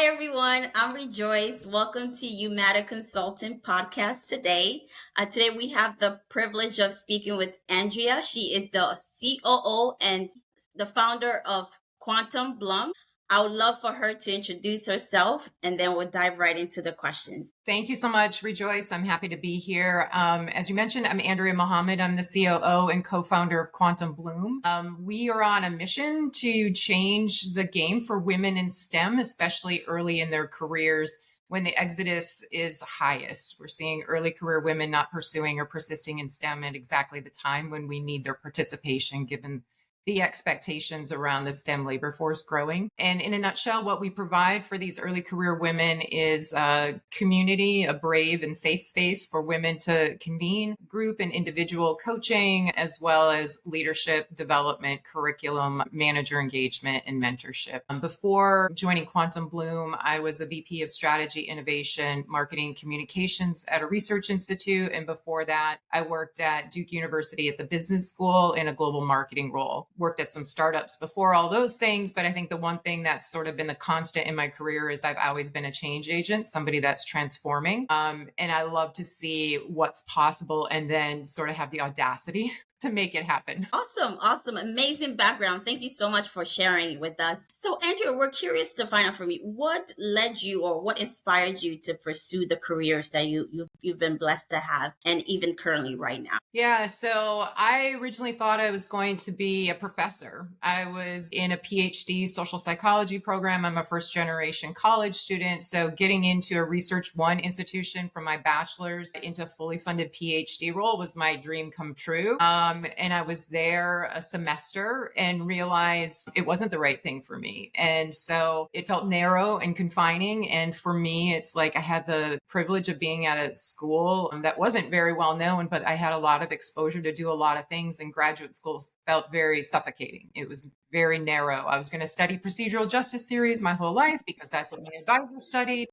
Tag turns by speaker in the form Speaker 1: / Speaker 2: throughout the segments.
Speaker 1: everyone. I'm Rejoice. Welcome to You Matter Consultant podcast today. Today we have the privilege of speaking with Andrea. She is the COO and the founder of Quantum Bloom. I would love for her to introduce herself and then we'll dive right into the questions.
Speaker 2: Thank you so much, Rejoice. I'm happy to be here. As you mentioned, I'm Andrea Mohammed. I'm the COO and co-founder of Quantum Bloom. We are on a mission to change the game for women in STEM, especially early in their careers when the exodus is highest. We're seeing early career women not pursuing or persisting in STEM at exactly the time when we need their participation, given the expectations around the STEM labor force growing. And in a nutshell, what we provide for these early career women is a community, a brave and safe space for women to convene, group and individual coaching, as well as leadership development, curriculum, manager engagement, and mentorship. Before joining Quantum Bloom, I was the VP of Strategy, Innovation, Marketing, Communications at a research institute. And before that, I worked at Duke University at the business school in a global marketing role. Worked at some startups before all those things, but I think the one thing that's sort of been the constant in my career is I've always been a change agent, somebody that's transforming. And I love to see what's possible and then sort of have the audacity to make it happen.
Speaker 1: Awesome. Amazing background. Thank you so much for sharing with us. So, Andrea, we're curious to find out from you what led you or what inspired you to pursue the careers that you've been blessed to have and even currently right now.
Speaker 2: Yeah, so I originally thought I was going to be a professor. I was in a PhD social psychology program. I'm a first generation college student. So getting into a Research One institution from my bachelor's into a fully funded PhD role was my dream come true. And I was there a semester and realized it wasn't the right thing for me. And so it felt narrow and confining. And for me, it's like I had the privilege of being at a school that wasn't very well known, but I had a lot of exposure to do a lot of things, and graduate school felt very suffocating. It was very narrow. I was going to study procedural justice theories my whole life because that's what my advisor studied.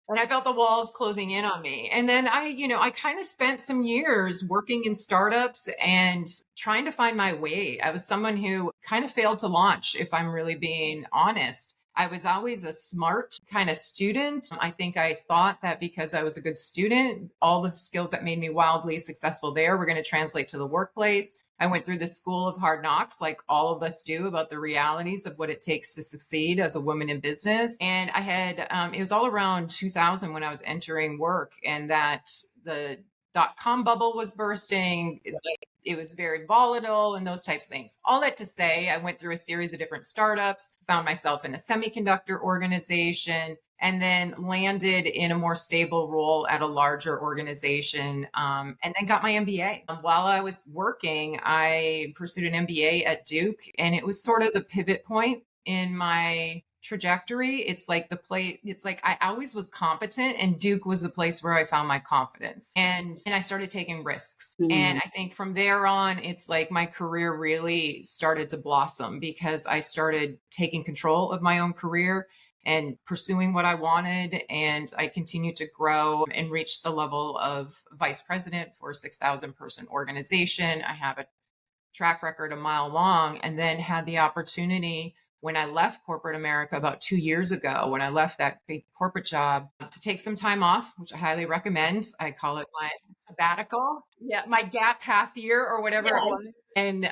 Speaker 2: And I felt the walls closing in on me. And then I kind of spent some years working in startups and trying to find my way. I was someone who kind of failed to launch, if I'm really being honest. I was always a smart kind of student. I think I thought that because I was a good student, all the skills that made me wildly successful there were going to translate to the workplace. I went through the school of hard knocks, like all of us do, about the realities of what it takes to succeed as a woman in business. And I had, it was all around 2000 when I was entering work, and that the dot-com bubble was bursting. It was very volatile and those types of things. All that to say, I went through a series of different startups, found myself in a semiconductor organization, and then landed in a more stable role at a larger organization, and then got my MBA. While I was working, I pursued an MBA at Duke, and it was sort of the pivot point in my trajectory. It's like I always was competent, and Duke was the place where I found my confidence, and I started taking risks. And I think from there on, it's like my career really started to blossom because I started taking control of my own career and pursuing what I wanted. And I continued to grow and reach the level of vice president for a 6,000 person organization. I have a track record a mile long, and then had the opportunity when I left corporate America about 2 years ago, when I left that big corporate job, to take some time off, which I highly recommend. I call it my sabbatical. Yeah, my gap half year or whatever it was. And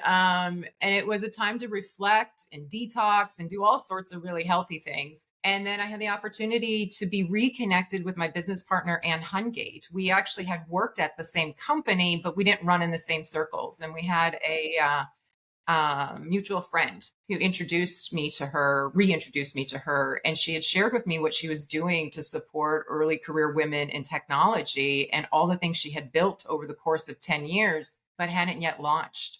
Speaker 2: it was a time to reflect and detox and do all sorts of really healthy things. And then I had the opportunity to be reconnected with my business partner, Ann Hungate. We actually had worked at the same company, but we didn't run in the same circles. And we had a mutual friend who reintroduced me to her. And she had shared with me what she was doing to support early career women in technology and all the things she had built over the course of 10 years, but hadn't yet launched.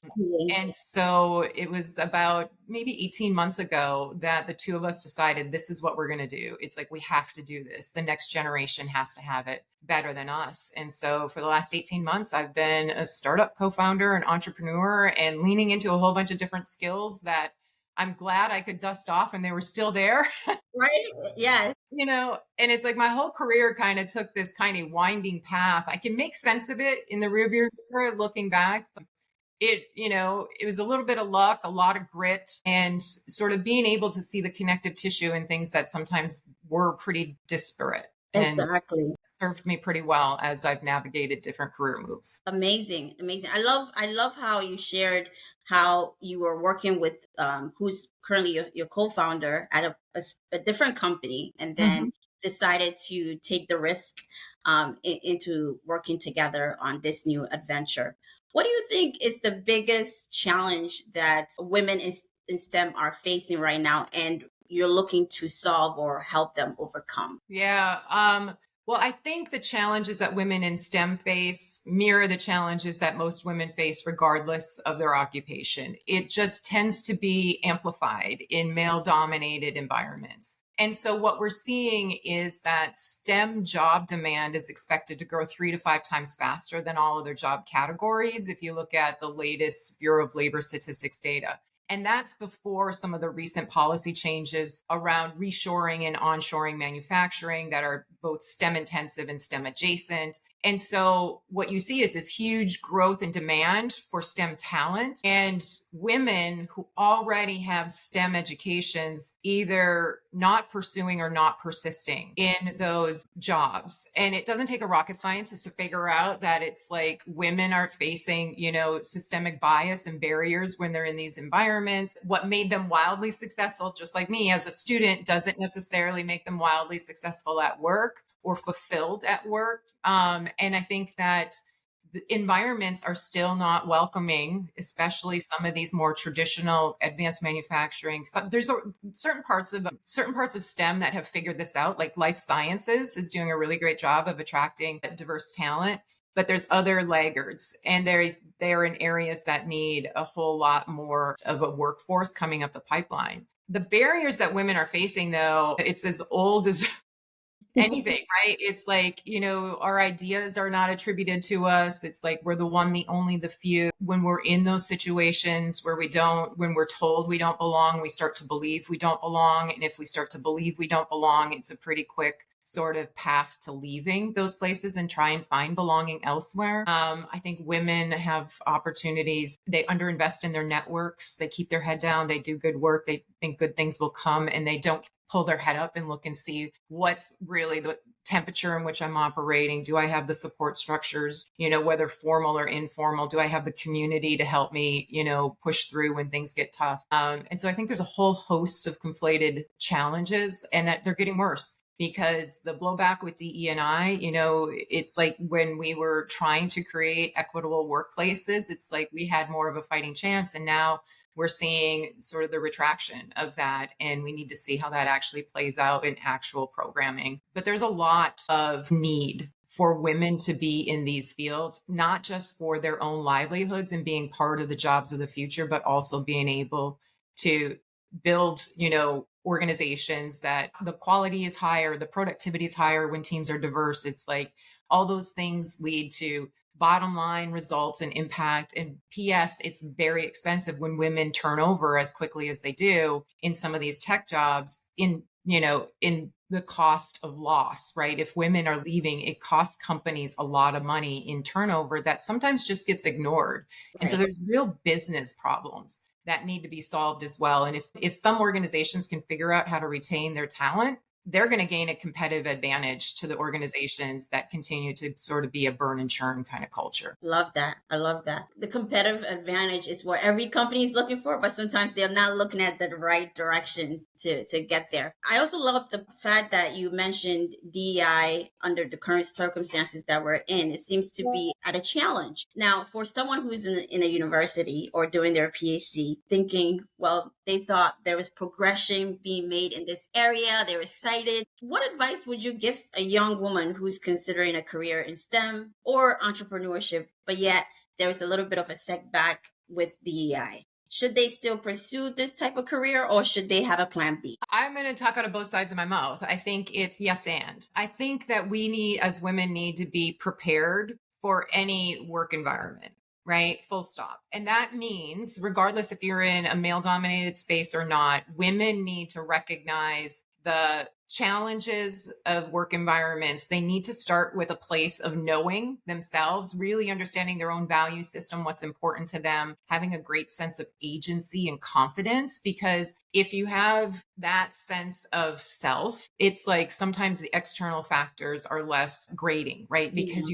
Speaker 2: And so it was about maybe 18 months ago that the two of us decided this is what we're going to do. It's like, we have to do this. The next generation has to have it better than us. And so for the last 18 months, I've been a startup co-founder, an entrepreneur, and leaning into a whole bunch of different skills that I'm glad I could dust off and they were still there.
Speaker 1: Right? Yeah.
Speaker 2: And it's like my whole career kind of took this kind of winding path. I can make sense of it in the rearview mirror looking back. it was a little bit of luck, a lot of grit, and sort of being able to see the connective tissue in things that sometimes were pretty disparate, and
Speaker 1: Exactly.
Speaker 2: served me pretty well as I've navigated different career moves.
Speaker 1: Amazing, amazing. I love how you shared how you were working with who's currently your co-founder at a different company, and then
Speaker 2: Mhm.
Speaker 1: decided to take the risk into working together on this new adventure. What do you think is the biggest challenge that women in STEM are facing right now, and you're looking to solve or help them overcome?
Speaker 2: Yeah. Well, I think the challenges that women in STEM face mirror the challenges that most women face, regardless of their occupation. It just tends to be amplified in male dominated environments. And so, what we're seeing is that STEM job demand is expected to grow 3 to 5 times faster than all other job categories if you look at the latest Bureau of Labor Statistics data. And that's before some of the recent policy changes around reshoring and onshoring manufacturing that are both STEM intensive and STEM adjacent. And so what you see is this huge growth in demand for STEM talent, and women who already have STEM educations either not pursuing or not persisting in those jobs. And it doesn't take a rocket scientist to figure out that it's like women are facing, systemic bias and barriers when they're in these environments. What made them wildly successful, just like me as a student, doesn't necessarily make them wildly successful at work or fulfilled at work. And I think that the environments are still not welcoming, especially some of these more traditional advanced manufacturing. There's certain parts of STEM that have figured this out, like life sciences is doing a really great job of attracting diverse talent. But there's other laggards, and they're in areas that need a whole lot more of a workforce coming up the pipeline. The barriers that women are facing, though, it's as old as anything, right? It's like, our ideas are not attributed to us. It's like we're the one, the only, the few. When we're in those situations where when we're told we don't belong, we start to believe we don't belong. And if we start to believe we don't belong, it's a pretty quick sort of path to leaving those places and try and find belonging elsewhere. I think women have opportunities. They underinvest in their networks. They keep their head down. They do good work. They think good things will come, and they don't pull their head up and look and see what's really the temperature in which I'm operating. Do I have the support structures, whether formal or informal? Do I have the community to help me, push through when things get tough? And so I think there's a whole host of conflated challenges, and that they're getting worse because the blowback with DE&I, it's like when we were trying to create equitable workplaces, it's like we had more of a fighting chance. And now we're seeing sort of the retraction of that. And we need to see how that actually plays out in actual programming. But there's a lot of need for women to be in these fields, not just for their own livelihoods and being part of the jobs of the future, but also being able to build, organizations that the quality is higher, the productivity is higher when teams are diverse. It's like all those things lead to bottom line results and impact. And PS, it's very expensive when women turn over as quickly as they do in some of these tech jobs in the cost of loss, right? If women are leaving, it costs companies a lot of money in turnover that sometimes just gets ignored. And so
Speaker 1: Right.
Speaker 2: there's real business problems that need to be solved as well. And if some organizations can figure out how to retain their talent, they're going to gain a competitive advantage to the organizations that continue to sort of be a burn and churn kind of culture.
Speaker 1: Love that. I love that. The competitive advantage is what every company is looking for, but sometimes they're not looking at the right direction to get there. I also love the fact that you mentioned DEI under the current circumstances that we're in. It seems to be at a challenge. Now, for someone who's in a university or doing their PhD, thinking, well, they thought there was progression being made in this area, they're excited. What advice would you give a young woman who's considering a career in STEM or entrepreneurship, but yet there's a little bit of a setback with DEI? Should they still pursue this type of career, or should they have a plan B?
Speaker 2: I'm going to talk out of both sides of my mouth. I think it's yes and. I think that we need, as women, need to be prepared for any work environment, right? Full stop. And that means, regardless if you're in a male dominated space or not, women need to recognize the challenges of work environments, they need to start with a place of knowing themselves, really understanding their own value system, what's important to them, having a great sense of agency and confidence. Because if you have that sense of self, it's like sometimes the external factors are less grating, right? Because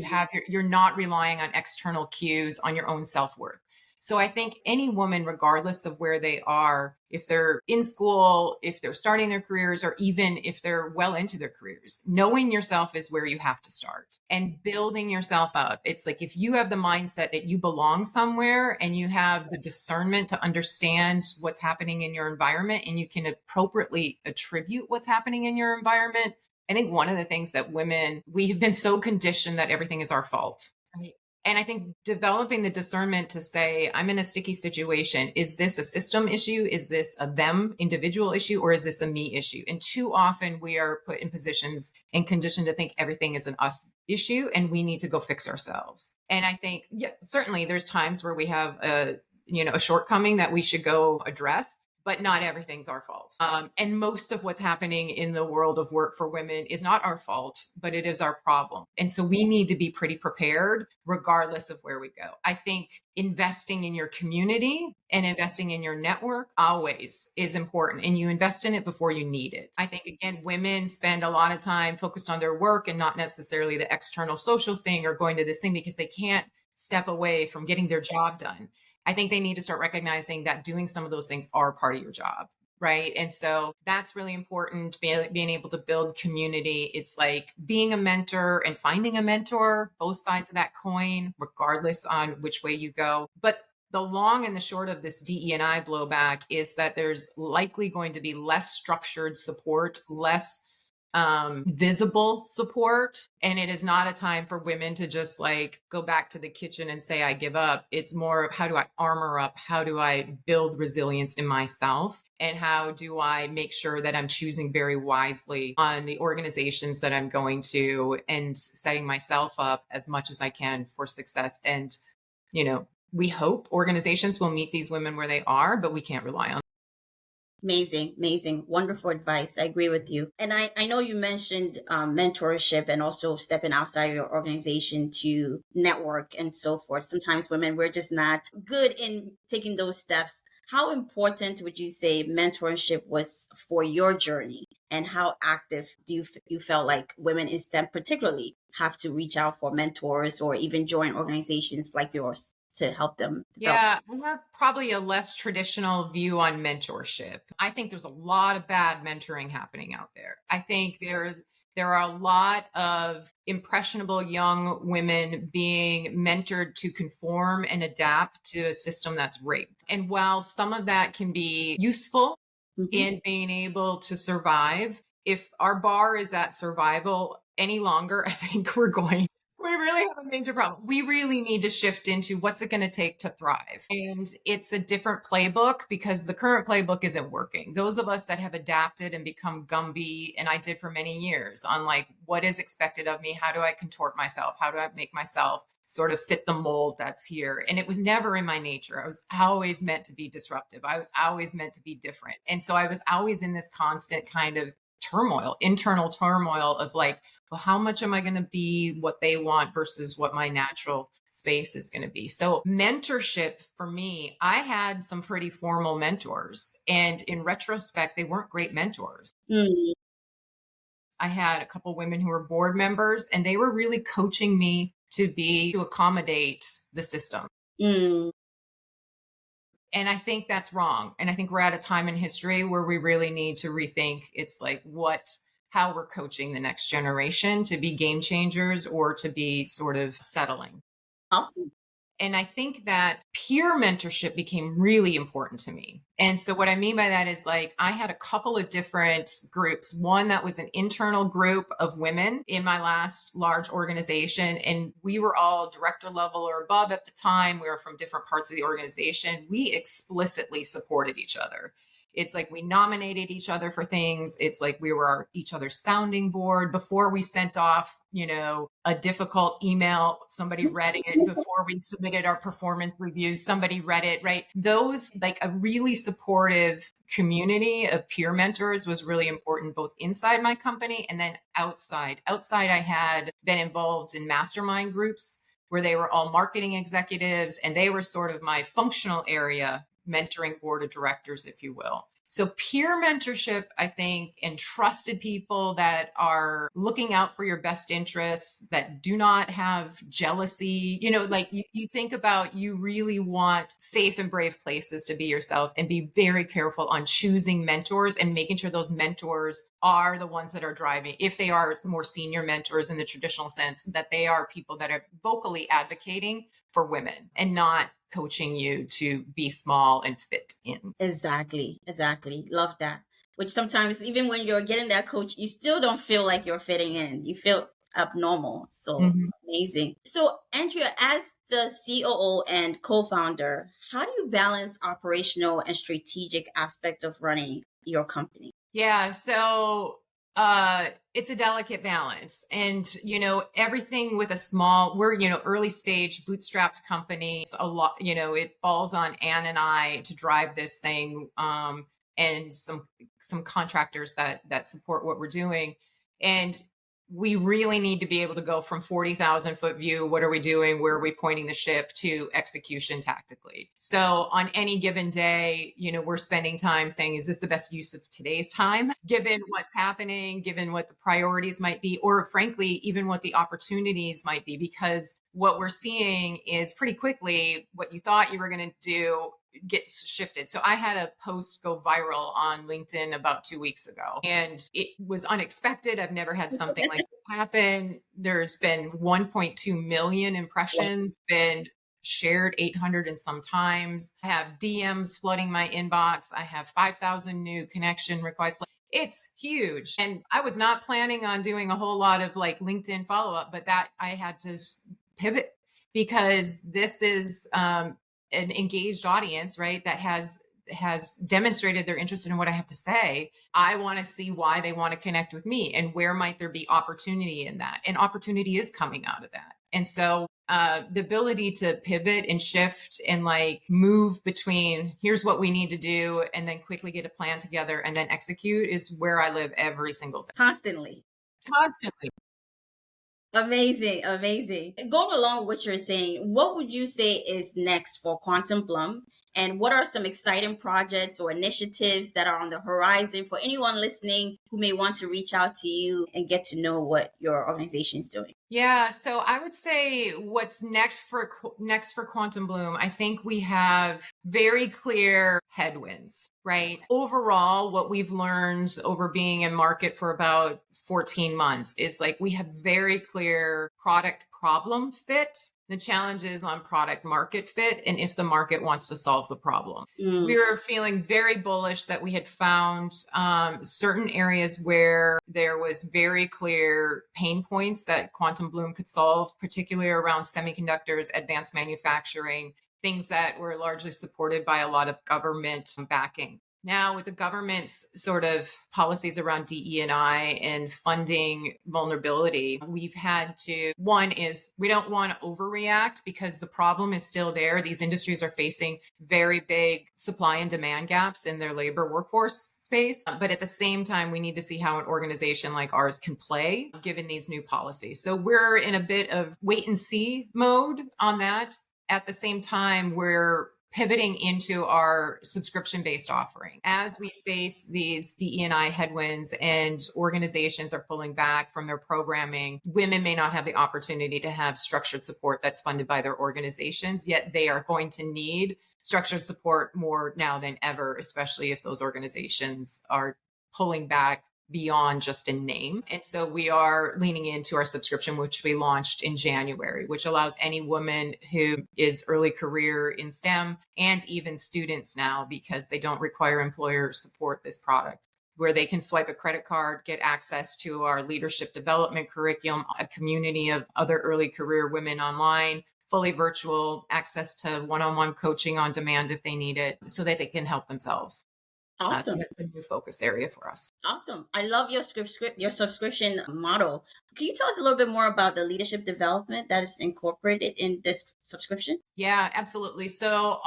Speaker 2: you're not relying on external cues on your own self-worth. So I think any woman, regardless of where they are, if they're in school, if they're starting their careers, or even if they're well into their careers, knowing yourself is where you have to start and building yourself up. It's like if you have the mindset that you belong somewhere and you have the discernment to understand what's happening in your environment and you can appropriately attribute what's happening in your environment. I think one of the things that women, we have been so conditioned that everything is our fault. Right. And I think developing the discernment to say, I'm in a sticky situation. Is this a system issue? Is this a them individual issue? Or is this a me issue? And too often we are put in positions and conditioned to think everything is an us issue and we need to go fix ourselves. And I think, yeah, certainly there's times where we have a shortcoming that we should go address, but not everything's our fault. And most of what's happening in the world of work for women is not our fault, but it is our problem. And so we need to be pretty prepared regardless of where we go. I think investing in your community and investing in your network always is important. And you invest in it before you need it. I think, again, women spend a lot of time focused on their work and not necessarily the external social thing or going to this thing because they can't step away from getting their job done. I think they need to start recognizing that doing some of those things are part of your job. Right. And so that's really important, being able to build community. It's like being a mentor and finding a mentor, both sides of that coin, regardless on which way you go. But the long and the short of this DE&I blowback is that there's likely going to be less structured support, less visible support. And it is not a time for women to just like go back to the kitchen and say, I give up. It's more of how do I armor up? How do I build resilience in myself? And how do I make sure that I'm choosing very wisely on the organizations that I'm going to and setting myself up as much as I can for success? And, we hope organizations will meet these women where they are, but we can't rely on.
Speaker 1: Amazing, amazing, wonderful advice. I agree with you. And I know you mentioned mentorship and also stepping outside of your organization to network and so forth. Sometimes women, we're just not good in taking those steps. How important would you say mentorship was for your journey? And how active do you felt like women in STEM particularly have to reach out for mentors or even join organizations like yours to help them develop?
Speaker 2: Yeah, I have probably a less traditional view on mentorship. I think there's a lot of bad mentoring happening out there. I think there are a lot of impressionable young women being mentored to conform and adapt to a system that's rigged. And while some of that can be useful in being able to survive, if our bar is at survival any longer, I think we really have a major problem. We really need to shift into what's it going to take to thrive. And it's a different playbook because the current playbook isn't working. Those of us that have adapted and become Gumby, and I did for many years, on like what is expected of me, how do I contort myself, how do I make myself sort of fit the mold that's here. And it was never in my nature. I was always meant to be disruptive. I was always meant to be different. And so I was always in this constant kind of turmoil, internal turmoil of like, well, how much am I going to be what they want versus what my natural space is going to be? So mentorship for me, I had some pretty formal mentors, and in retrospect, they weren't great mentors. I had a couple women who were board members, and they were really coaching me to accommodate the system. And I think that's wrong. And I think we're at a time in history where we really need to rethink it's like how we're coaching the next generation to be game changers or to be sort of settling.
Speaker 1: Awesome.
Speaker 2: And I think that peer mentorship became really important to me. And so what I mean by that is like, I had a couple of different groups. One that was an internal group of women in my last large organization. And we were all director level or above at the time. We were from different parts of the organization. We explicitly supported each other. It's like we nominated each other for things. It's like we were each other's sounding board. Before we sent off, a difficult email, somebody read it. Before we submitted our performance reviews, somebody read it, right? Those, like a really supportive community of peer mentors was really important, both inside my company and then outside. Outside, I had been involved in mastermind groups where they were all marketing executives, and they were sort of my functional area mentoring board of directors, if you will. So peer mentorship, I think, and trusted people that are looking out for your best interests, that do not have jealousy. Like you think about, you really want safe and brave places to be yourself, and be very careful on choosing mentors and making sure those mentors are the ones that are driving. If they are more senior mentors in the traditional sense, that they are people that are vocally advocating for women and not coaching you to be small and fit in.
Speaker 1: Exactly, exactly. Love that. Which sometimes, even when you're getting that coach, you still don't feel like you're fitting in. You feel abnormal. So
Speaker 2: Mhm.
Speaker 1: amazing. So, Andrea, as the COO and co founder, how do you balance operational and strategic aspect of running your company?
Speaker 2: Yeah, so it's a delicate balance. And everything with we're early stage bootstrapped company. It's a lot, it falls on Anne and I to drive this thing, and some contractors that support what we're doing. And we really need to be able to go from 40,000 foot view, what are we doing, where are we pointing the ship, to execution tactically. So on any given day, we're spending time saying, is this the best use of today's time, given what's happening, given what the priorities might be, or frankly, even what the opportunities might be? Because what we're seeing is pretty quickly what you thought you were going to do gets shifted. So I had a post go viral on LinkedIn about 2 weeks ago, and it was unexpected. I've never had something like this happen. There's been 1.2 million impressions, been shared 800 and some times. I have DMs flooding my inbox. I have 5,000 new connection requests. It's huge. And I was not planning on doing a whole lot of like LinkedIn follow up, but that I had to pivot, because this is an engaged audience, right? That has demonstrated their interest in what I have to say. I want to see why they want to connect with me, and where might there be opportunity in that. And opportunity is coming out of that. And so the ability to pivot and shift and like move between, here's what we need to do, and then quickly get a plan together and then execute, is where I live every single day.
Speaker 1: Constantly.
Speaker 2: Constantly.
Speaker 1: Amazing, amazing. Going along with what you're saying, what would you say is next for Quantum Bloom? And what are some exciting projects or initiatives that are on the horizon for anyone listening who may want to reach out to you and get to know what your organization is doing?
Speaker 2: Yeah, so I would say what's next for Quantum Bloom, I think we have very clear headwinds, right? Overall, what we've learned over being in market for about 14 months is like we have very clear product problem fit. The challenge is on product market fit, and if the market wants to solve the problem. We were feeling very bullish that we had found certain areas where there was very clear pain points that Quantum Bloom could solve, particularly around semiconductors, advanced manufacturing, things that were largely supported by a lot of government backing. Now, with the government's sort of policies around DE&I and funding vulnerability, we've had to, one is we don't want to overreact, because the problem is still there. These industries are facing very big supply and demand gaps in their labor workforce space. But at the same time, we need to see how an organization like ours can play given these new policies. So we're in a bit of wait and see mode on that. At the same time, we're pivoting into our subscription-based offering. As we face these DE&I headwinds and organizations are pulling back from their programming, women may not have the opportunity to have structured support that's funded by their organizations, yet they are going to need structured support more now than ever, especially if those organizations are pulling back beyond just a name. And so we are leaning into our subscription, which we launched in January, which allows any woman who is early career in STEM, and even students now, because they don't require employer support, this product, where they can swipe a credit card, get access to our leadership development curriculum, a community of other early career women online, fully virtual, access to one-on-one coaching on demand if they need it, so that they can help themselves. So
Speaker 1: Awesome.
Speaker 2: that's a new focus area for us.
Speaker 1: Awesome. I love your subscription model. Can you tell us a little bit more about the leadership development that is incorporated in this subscription?
Speaker 2: Yeah, absolutely. So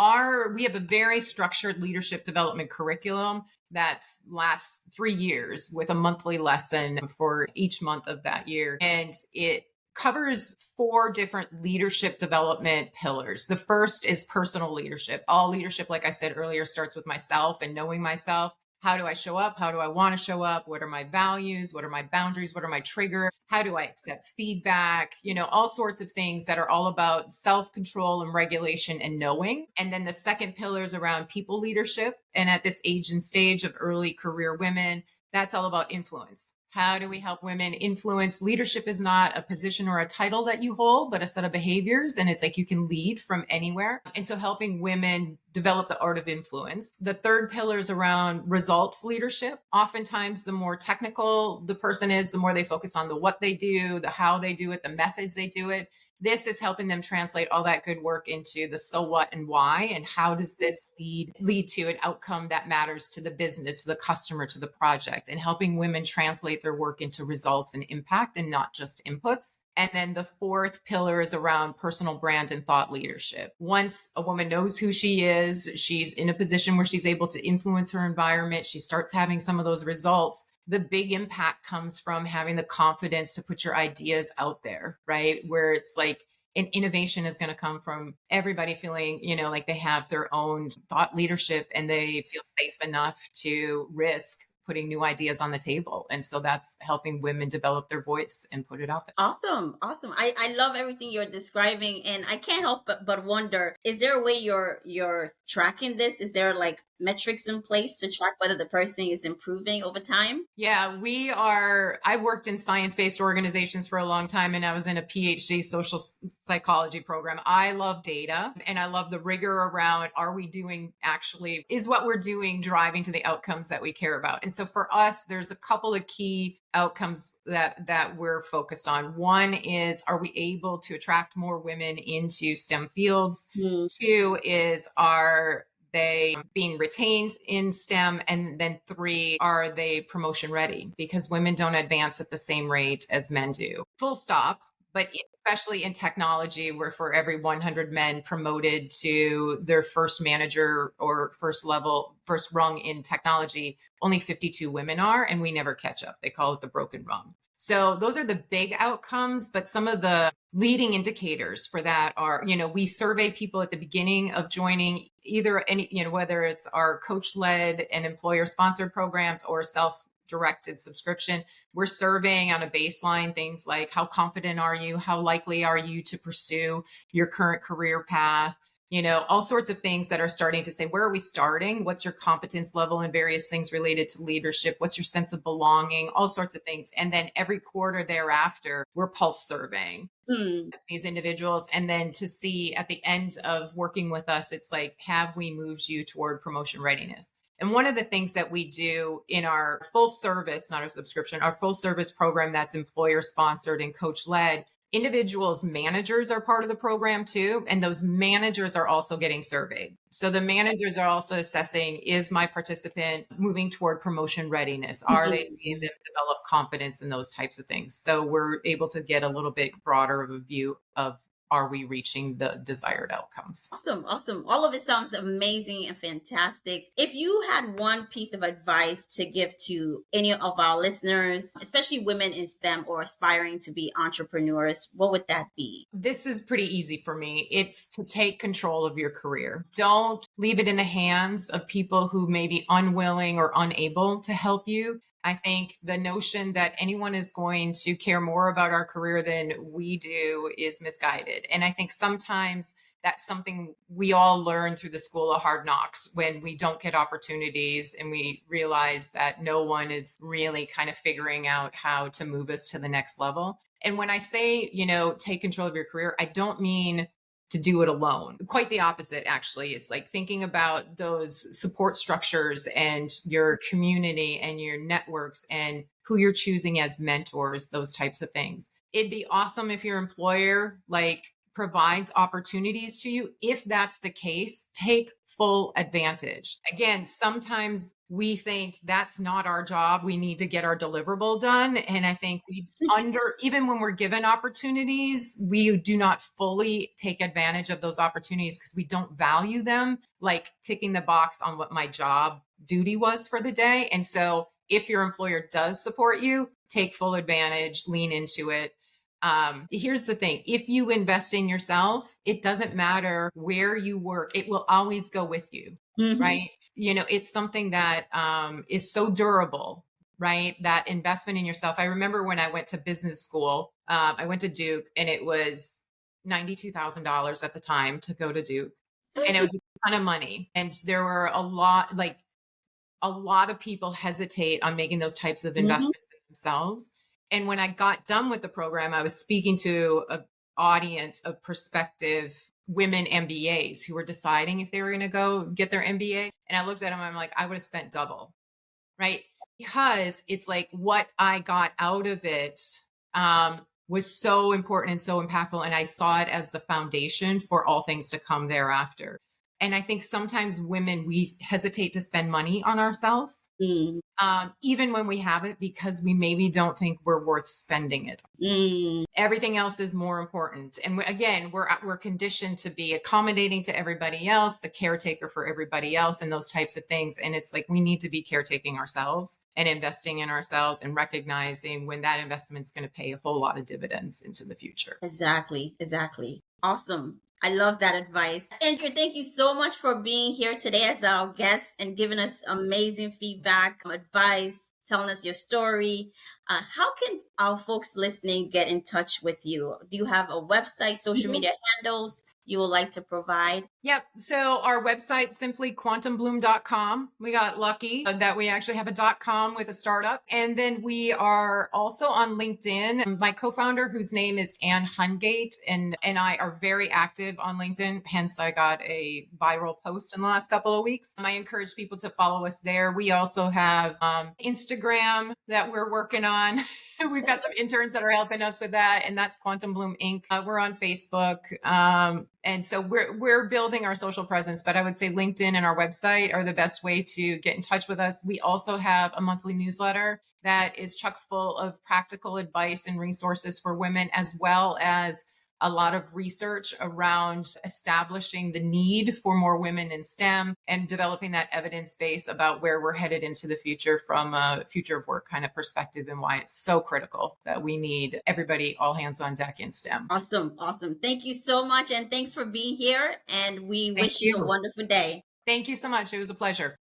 Speaker 2: we have a very structured leadership development curriculum that lasts 3 years with a monthly lesson for each month of that year. And it covers four different leadership development pillars. The first is personal leadership. All leadership, like I said earlier, starts with myself and knowing myself. How do I show up? How do I want to show up? What are my values? What are my boundaries? What are my triggers? How do I accept feedback? All sorts of things that are all about self control and regulation and knowing. And then the second pillar is around people leadership. And at this age and stage of early career women, that's all about influence. How do we help women influence? Leadership is not a position or a title that you hold, but a set of behaviors. And it's like you can lead from anywhere. And so helping women develop the art of influence. The third pillar is around results leadership. Oftentimes, the more technical the person is, the more they focus on the what they do, the how they do it, the methods they do it. This is helping them translate all that good work into the so what and why, and how does this lead to an outcome that matters to the business, to the customer, to the project, and helping women translate their work into results and impact and not just inputs. And then the fourth pillar is around personal brand and thought leadership. Once a woman knows who she is, she's in a position where she's able to influence her environment, she starts having some of those results. The big impact comes from having the confidence to put your ideas out there, right? Where it's like, and innovation is going to come from everybody feeling, like they have their own thought leadership and they feel safe enough to risk putting new ideas on the table. And so that's helping women develop their voice and put it out there.
Speaker 1: Awesome. Awesome. I love everything you're describing, and I can't help but wonder, is there a way you're tracking this? Is there like metrics in place to track whether the person is improving over time?
Speaker 2: Yeah, I worked in science-based organizations for a long time and I was in a PhD social psychology program. I love data and I love the rigor around is what we're doing driving to the outcomes that we care about. And so for us, there's a couple of key outcomes that we're focused on. One is, are we able to attract more women into STEM fields?
Speaker 1: Mm.
Speaker 2: Two is, are they being retained in STEM? And then three, are they promotion ready? Because women don't advance at the same rate as men do. Full stop. But especially in technology, where for every 100 men promoted to their first manager or first rung in technology, only 52 women are, and we never catch up. They call it the broken rung. So those are the big outcomes, but some of the leading indicators for that are, we survey people at the beginning of joining whether it's our coach-led and employer-sponsored programs or self-directed subscription. We're surveying on a baseline things like, how confident are you? How likely are you to pursue your current career path? All sorts of things that are starting to say, where are we starting? What's your competence level in various things related to leadership? What's your sense of belonging? All sorts of things. And then every quarter thereafter, we're pulse surveying these individuals. And then to see at the end of working with us, it's like, have we moved you toward promotion readiness? And one of the things that we do in our full service, not a subscription, our full service program that's employer sponsored and coach led, individuals, managers are part of the program too. And those managers are also getting surveyed. So the managers are also assessing, is my participant moving toward promotion readiness? Are they seeing them develop confidence in those types of things? So we're able to get a little bit broader of a view of, are we reaching the desired outcomes?
Speaker 1: Awesome, awesome. All of it sounds amazing and fantastic. If you had one piece of advice to give to any of our listeners, especially women in STEM or aspiring to be entrepreneurs, what would that be?
Speaker 2: This is pretty easy for me. It's to take control of your career. Don't leave it in the hands of people who may be unwilling or unable to help you. I think the notion that anyone is going to care more about our career than we do is misguided. And I think sometimes that's something we all learn through the school of hard knocks, when we don't get opportunities and we realize that no one is really kind of figuring out how to move us to the next level. And when I say, take control of your career, I don't mean to do it alone. Quite the opposite, actually. It's like thinking about those support structures and your community and your networks and who you're choosing as mentors, those types of things. It'd be awesome if your employer provides opportunities to you. If that's the case, take full advantage. Again, sometimes we think that's not our job. We need to get our deliverable done. And I think even when we're given opportunities, we do not fully take advantage of those opportunities because we don't value them, like ticking the box on what my job duty was for the day. And so if your employer does support you, take full advantage, lean into it. Here's the thing. If you invest in yourself, it doesn't matter where you work. It will always go with you,
Speaker 1: Mm-hmm.
Speaker 2: right? It's something that is so durable, right? That investment in yourself. I remember when I went to business school, I went to Duke, and it was $92,000 at the time to go to Duke. And it was a ton of money. And there were a lot of people hesitate on making those types of
Speaker 1: Mm-hmm.
Speaker 2: investments in themselves. And when I got done with the program, I was speaking to an audience of prospective women MBAs who were deciding if they were going to go get their MBA. And I looked at them, I'm like, I would have spent double, right? Because it's like what I got out of it was so important and so impactful. And I saw it as the foundation for all things to come thereafter. And I think sometimes women, we hesitate to spend money on ourselves,
Speaker 1: Mm.
Speaker 2: even when we have it, because we maybe don't think we're worth spending it.
Speaker 1: Mm.
Speaker 2: Everything else is more important. And again, we're conditioned to be accommodating to everybody else, the caretaker for everybody else, and those types of things. And it's like we need to be caretaking ourselves and investing in ourselves and recognizing when that investment's going to pay a whole lot of dividends into the future.
Speaker 1: Exactly. Exactly. Awesome. I love that advice. Andrew, thank you so much for being here today as our guest and giving us amazing feedback, advice, telling us your story. How can our folks listening get in touch with you? Do you have a website, social media handles you would like to provide?
Speaker 2: Yep. So our website, simply quantumbloom.com. We got lucky that we actually have a .com with a startup. And then we are also on LinkedIn. My co-founder, whose name is Ann Hungate, and I are very active on LinkedIn. Hence, I got a viral post in the last couple of weeks. I encourage people to follow us there. We also have Instagram that we're working on. We've got some interns that are helping us with that, and that's Quantum Bloom Inc. We're on Facebook. And so we're building our social presence, but I would say LinkedIn and our website are the best way to get in touch with us. We also have a monthly newsletter that is chock full of practical advice and resources for women, as well as a lot of research around establishing the need for more women in STEM and developing that evidence base about where we're headed into the future from a future of work kind of perspective, and why it's so critical that we need everybody all hands on deck in STEM.
Speaker 1: Awesome. Awesome. Thank you so much. And thanks for being here. And we
Speaker 2: Thank
Speaker 1: wish you a
Speaker 2: you.
Speaker 1: wonderful day.
Speaker 2: Thank you so much. It was a pleasure.